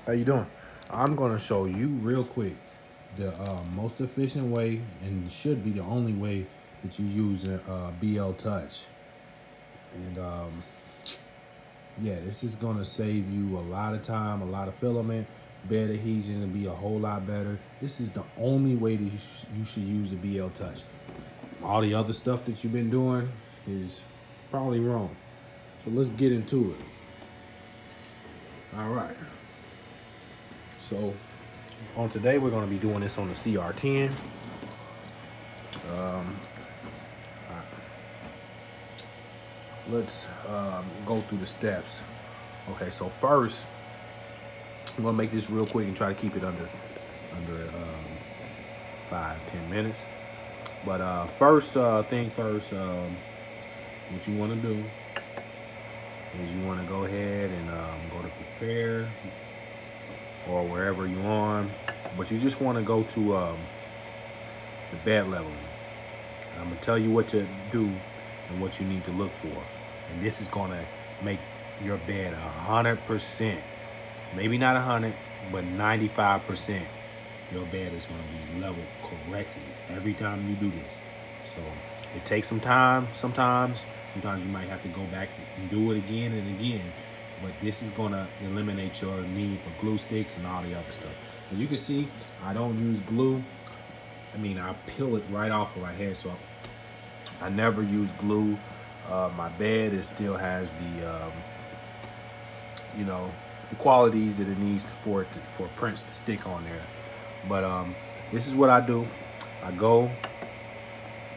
How you doing? I'm gonna show you real quick the most efficient way, and should be the only way that you use a BL Touch. And yeah, this is gonna save you a lot of time, a lot of filament, bed adhesion, and be a whole lot better. This is the only way that you should use the BL Touch. All the other stuff that you've been doing is probably wrong. So let's get into it. All right. So on today, we're going to be doing this on the CR10. Um, let's go through the steps. Okay, so first, I'm going to make this real quick and try to keep it under 5-10 minutes. But first thing first, what you want to do is you want to go ahead and go to prepare or wherever you're on, but you just want to go to the bed leveling. And I'm gonna tell you what to do and what you need to look for, and this is gonna make your bed 100%, maybe not 100, but 95%. Your bed is gonna be leveled correctly every time you do this. So it takes some time. Sometimes you might have to go back and do it again and again. But this is gonna eliminate your need for glue sticks and all the other stuff. As you can see, I don't use glue. I mean, I peel it right off of my head, so I never use glue. My bed still has the, the qualities that it needs for prints to stick on there. But this is what I do. I go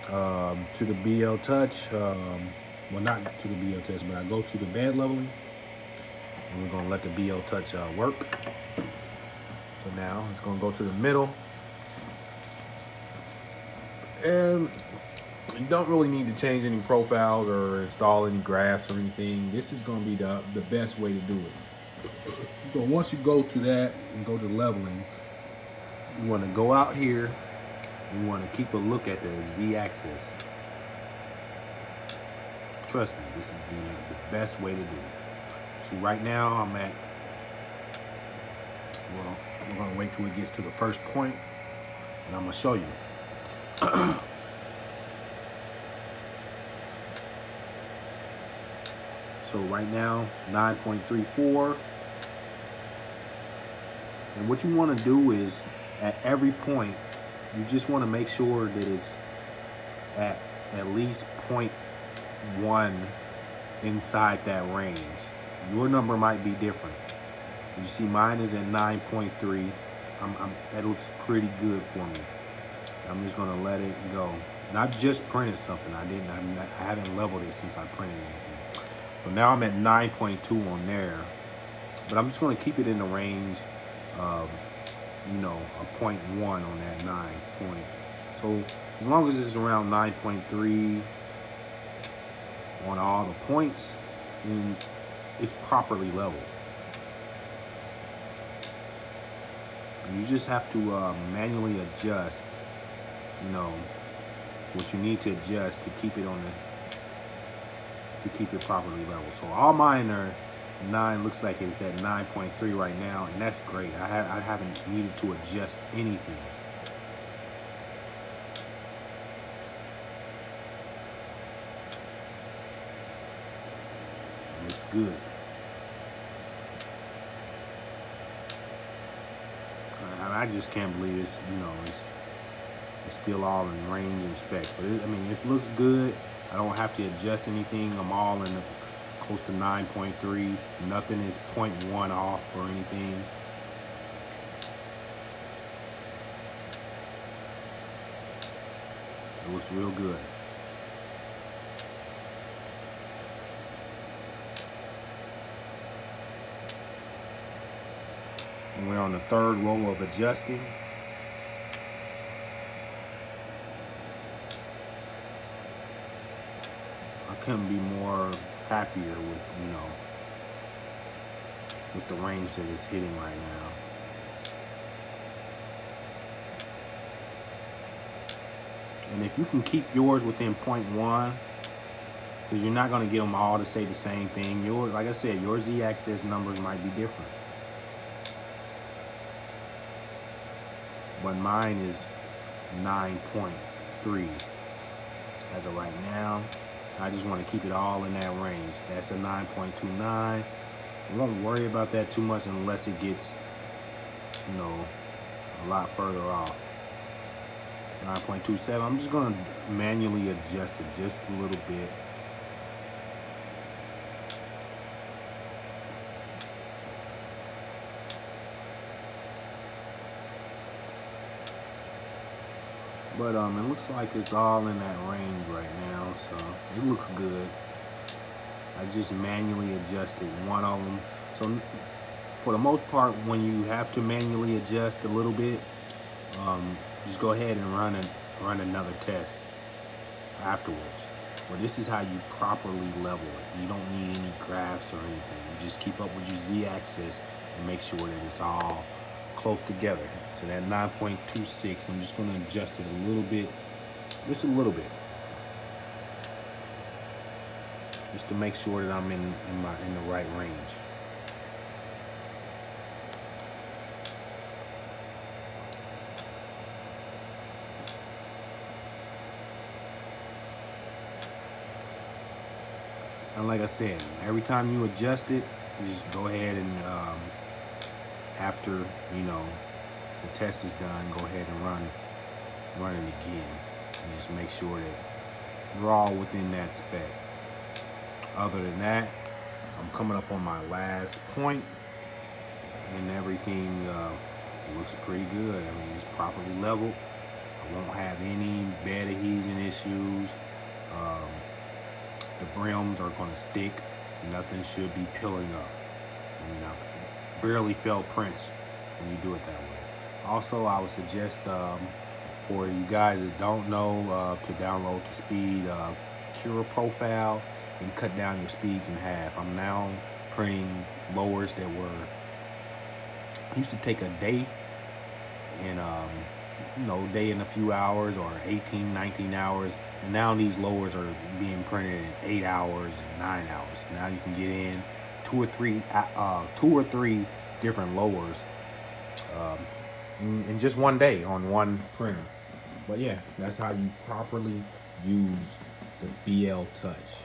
to the BL Touch. Well, not to the BL Touch, but I go to the bed leveling. And we're gonna let the BL Touch work. So now it's gonna go to the middle. And you don't really need to change any profiles or install any graphs or anything. This is gonna be the best way to do it. So once you go to that and go to leveling, you wanna go out here. You wanna keep a look at the Z-axis. Trust me, this is the best way to do it. So right now I'm at, well, we're gonna wait till it gets to the first point and I'm gonna show you. So right now, 9.34. And what you wanna do is at every point, you just wanna make sure that it's at least 0.1 inside that range. Your number might be different. You see mine is at 9.3. That looks pretty good for me. I'm just gonna let it go. And I've just printed something. I haven't leveled it since I printed anything. So now I'm at 9.2 on there. But I'm just gonna keep it in the range of, a 0.1 on that 9 point. So as long as it's around 9.3 on all the points, then it's properly leveled. And you just have to manually adjust, what you need to adjust to keep it properly leveled. So all mine are 9, looks like it's at 9.3 right now, and that's great. I haven't needed to adjust anything. Looks good. And I just can't believe it's, it's still all in range and specs. But this looks good. I don't have to adjust anything. I'm all in close to 9.3. Nothing is 0.1 off or anything. It looks real good. And we're on the third row of adjusting. I couldn't be more happier with, with the range that it's hitting right now. And if you can keep yours within 0.1, because you're not going to get them all to say the same thing. Like I said, your Z-axis numbers might be different. but mine is 9.3 as of right now. I just want to keep it all in that range. That's a 9.29. I won't worry about that too much unless it gets, you know, a lot further off. 9.27. I'm just going to manually adjust it just a little bit. But it looks like it's all in that range right now, so it looks good. I just manually adjusted one of them. So for the most part, when you have to manually adjust a little bit, just go ahead and run another test afterwards. But this is how you properly level it. You don't need any graphs or anything. You just keep up with your z-axis and make sure that it's all close together. So that 9.26, I'm just going to adjust it a little bit, just a little bit, just to make sure that I'm in the right range. And like I said, every time you adjust it, you just go ahead and after, you know, the test is done, go ahead and run it again, and just make sure that we're all within that spec. Other than that, I'm coming up on my last point, and everything looks pretty good. I mean, it's properly leveled. I won't have any bed adhesion issues. The brims are going to stick. Nothing should be peeling up. I mean, I barely felt prints when you do it that way. Also, I would suggest for you guys that don't know to download the speed Cura profile and cut down your speeds in half. I'm now printing lowers that used to take a day and you know, day in a few hours or 18, 19 hours. And now these lowers are being printed in 8 hours and 9 hours. Now you can get in two or three different lowers in just one day on one printer. But yeah, that's how you properly use the BL Touch.